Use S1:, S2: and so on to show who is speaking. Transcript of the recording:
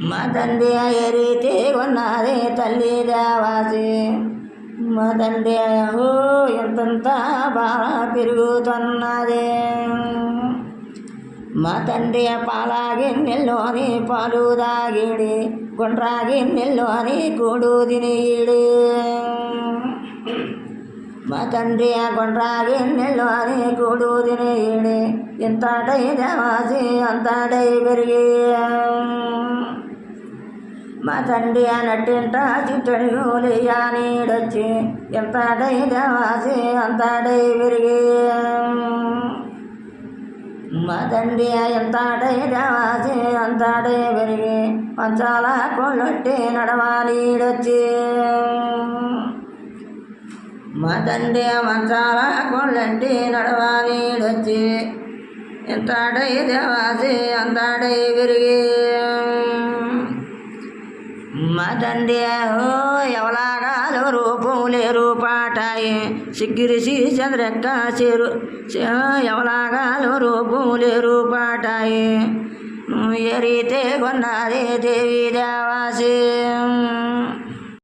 S1: మా తండ్రి ఎరితే ఉన్నది తల్లి దేవాసి మా తండ్రి ఎంతంత బాగా పెరుగుతున్నది మా తండ్రి పాలాగిన్నెల్లోని పాలు దాగిడి గుండ్రాగిన్నెల్లోని కూడు తినిడు మా తండ్రి గుండ్రాగిన్నెల్లోని కూడు తినిడు ఇంతటై దేవాసి అంతటై పెరిగి మా తండ్రి నట్టింట చిట్టడిగు లేయానీడొచ్చి ఎంతటై దేవాసి అంతటై పెరిగి మా తండ్రి ఎంతటై దేవాసి అంతటై పెరిగి పంచాల కొళ్ళొట్టి నడవాలీడొచ్చి మా తండ్రి మంచాల కొళ్ళొట్టి నడవాలీడొచ్చి ఎంతటై దేవాసి అంతటై పెరిగి మా తండ్రి ఎవలాగాలు రూపంలే రూపాటాయి సిగ్గిరిసి చంద్రక్క చేరు ఎవలాగాలు రూపంలే రూపాటాయి ఎరితే కొన్నది దేవి దేవాసి